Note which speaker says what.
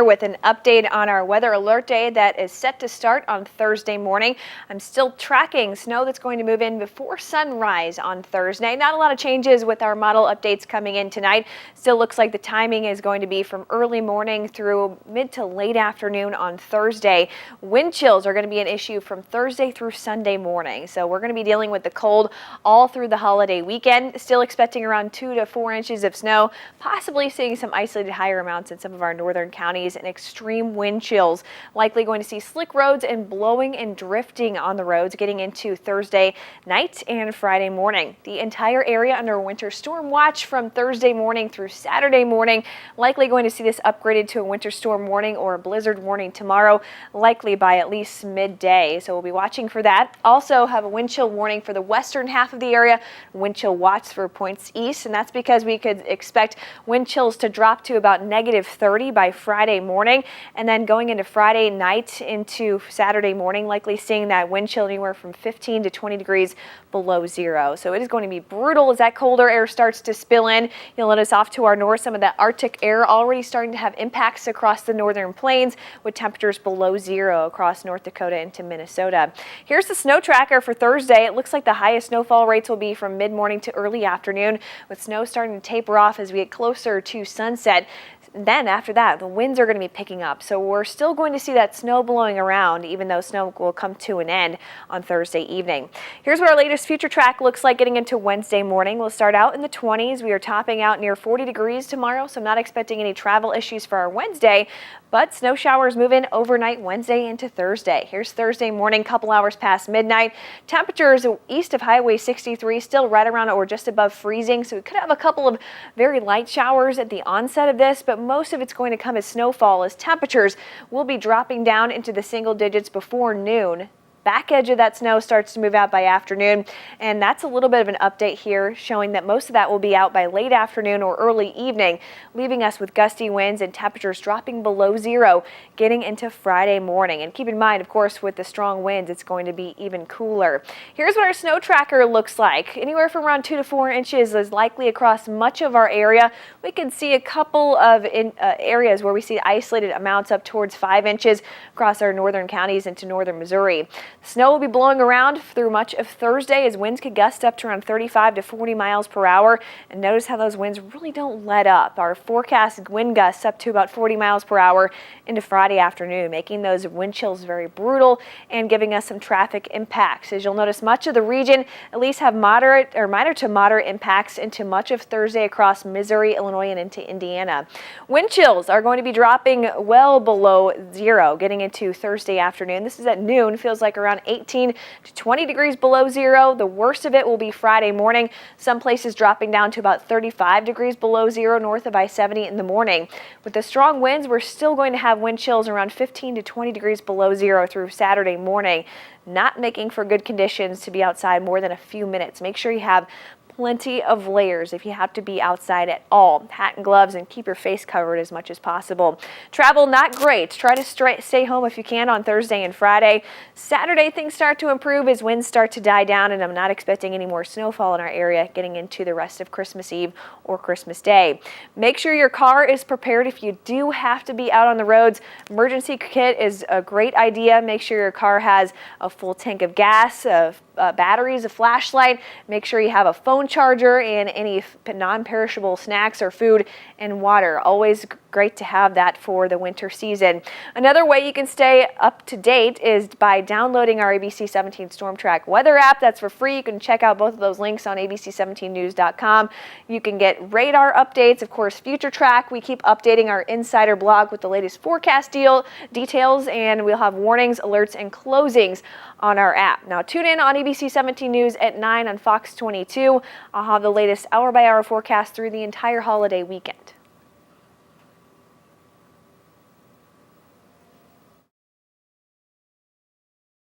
Speaker 1: With an update on our weather alert day that is set to start on Thursday morning. I'm still tracking snow that's going to move in before sunrise on Thursday. Not a lot of changes with our model updates coming in tonight. Still looks like the timing is going to be from early morning through mid to late afternoon on Thursday. Wind chills are going to be an issue from Thursday through Sunday morning. So we're going to be dealing with the cold all through the holiday weekend. Still expecting around 2 to 4 inches of snow, possibly seeing some isolated higher amounts in some of our northern counties. And extreme wind chills. Likely going to see slick roads and blowing and drifting on the roads getting into Thursday night and Friday morning. The entire area under winter storm watch from Thursday morning through Saturday morning. Likely going to see this upgraded to a winter storm warning or a blizzard warning tomorrow, likely by at least midday. So we'll be watching for that. Also have a wind chill warning for the western half of the area. Wind chill watch for points east, and that's because we could expect wind chills to drop to about -30 by Friday morning, and then going into Friday night into Saturday morning, likely seeing that wind chill anywhere from 15 to 20 degrees below zero. So it is going to be brutal as that colder air starts to spill in. You'll notice off to our north some of that Arctic air already starting to have impacts across the northern plains with temperatures below zero across North Dakota into Minnesota. Here's the snow tracker for Thursday. It looks like the highest snowfall rates will be from mid-morning to early afternoon, with snow starting to taper off as we get closer to sunset. Then after that, the winds are going to be picking up. So we're still going to see that snow blowing around, even though snow will come to an end on Thursday evening. Here's what our latest future track looks like getting into Wednesday morning. We'll start out in the 20s. We are topping out near 40 degrees tomorrow, so I'm not expecting any travel issues for our Wednesday. But snow showers move in overnight Wednesday into Thursday. Here's Thursday morning, couple hours past midnight. Temperatures east of Highway 63 still right around or just above freezing. So we could have a couple of very light showers at the onset of this, but most of it's going to come as snowfall, as temperatures will be dropping down into the single digits before noon. Back edge of that snow starts to move out by afternoon, and that's a little bit of an update here showing that most of that will be out by late afternoon or early evening, leaving us with gusty winds and temperatures dropping below zero getting into Friday morning. And keep in mind, of course, with the strong winds, it's going to be even cooler. Here's what our snow tracker looks like. Anywhere from around 2 to 4 inches is likely across much of our area. We can see a couple of areas where we see isolated amounts up towards 5 inches across our northern counties into northern Missouri. Snow will be blowing around through much of Thursday as winds could gust up to around 35 to 40 miles per hour. And notice how those winds really don't let up. Our forecast wind gusts up to about 40 miles per hour into Friday afternoon, making those wind chills very brutal and giving us some traffic impacts. As you'll notice, much of the region at least have moderate or minor to moderate impacts into much of Thursday across Missouri, Illinois, and into Indiana. Wind chills are going to be dropping well below zero getting into Thursday afternoon. This is at noon. Feels like around 18 to 20 degrees below zero. The worst of it will be Friday morning. Some places dropping down to about 35 degrees below zero north of I-70 in the morning. With the strong winds, we're still going to have wind chills around 15 to 20 degrees below zero through Saturday morning. Not making for good conditions to be outside more than a few minutes. Make sure you have plenty of layers if you have to be outside at all. Hat and gloves, and keep your face covered as much as possible. Travel not great. Try to stay home if you can on Thursday and Friday. Saturday things start to improve as winds start to die down, and I'm not expecting any more snowfall in our area getting into the rest of Christmas Eve or Christmas Day. Make sure your car is prepared if you do have to be out on the roads. Emergency kit is a great idea. Make sure your car has a full tank of gas, batteries, a flashlight. Make sure you have a phone charger and any non-perishable snacks or food and water. Always great to have that for the winter season. Another way you can stay up to date is by downloading our ABC 17 Storm Track weather app. That's for free. You can check out both of those links on abc17news.com. You can get radar updates, of course, future track. We keep updating our insider blog with the latest forecast details, and we'll have warnings, alerts, and closings on our app. Now tune in on ABC 17 News at 9 on Fox 22. I'll have the latest hour-by-hour forecast through the entire holiday weekend.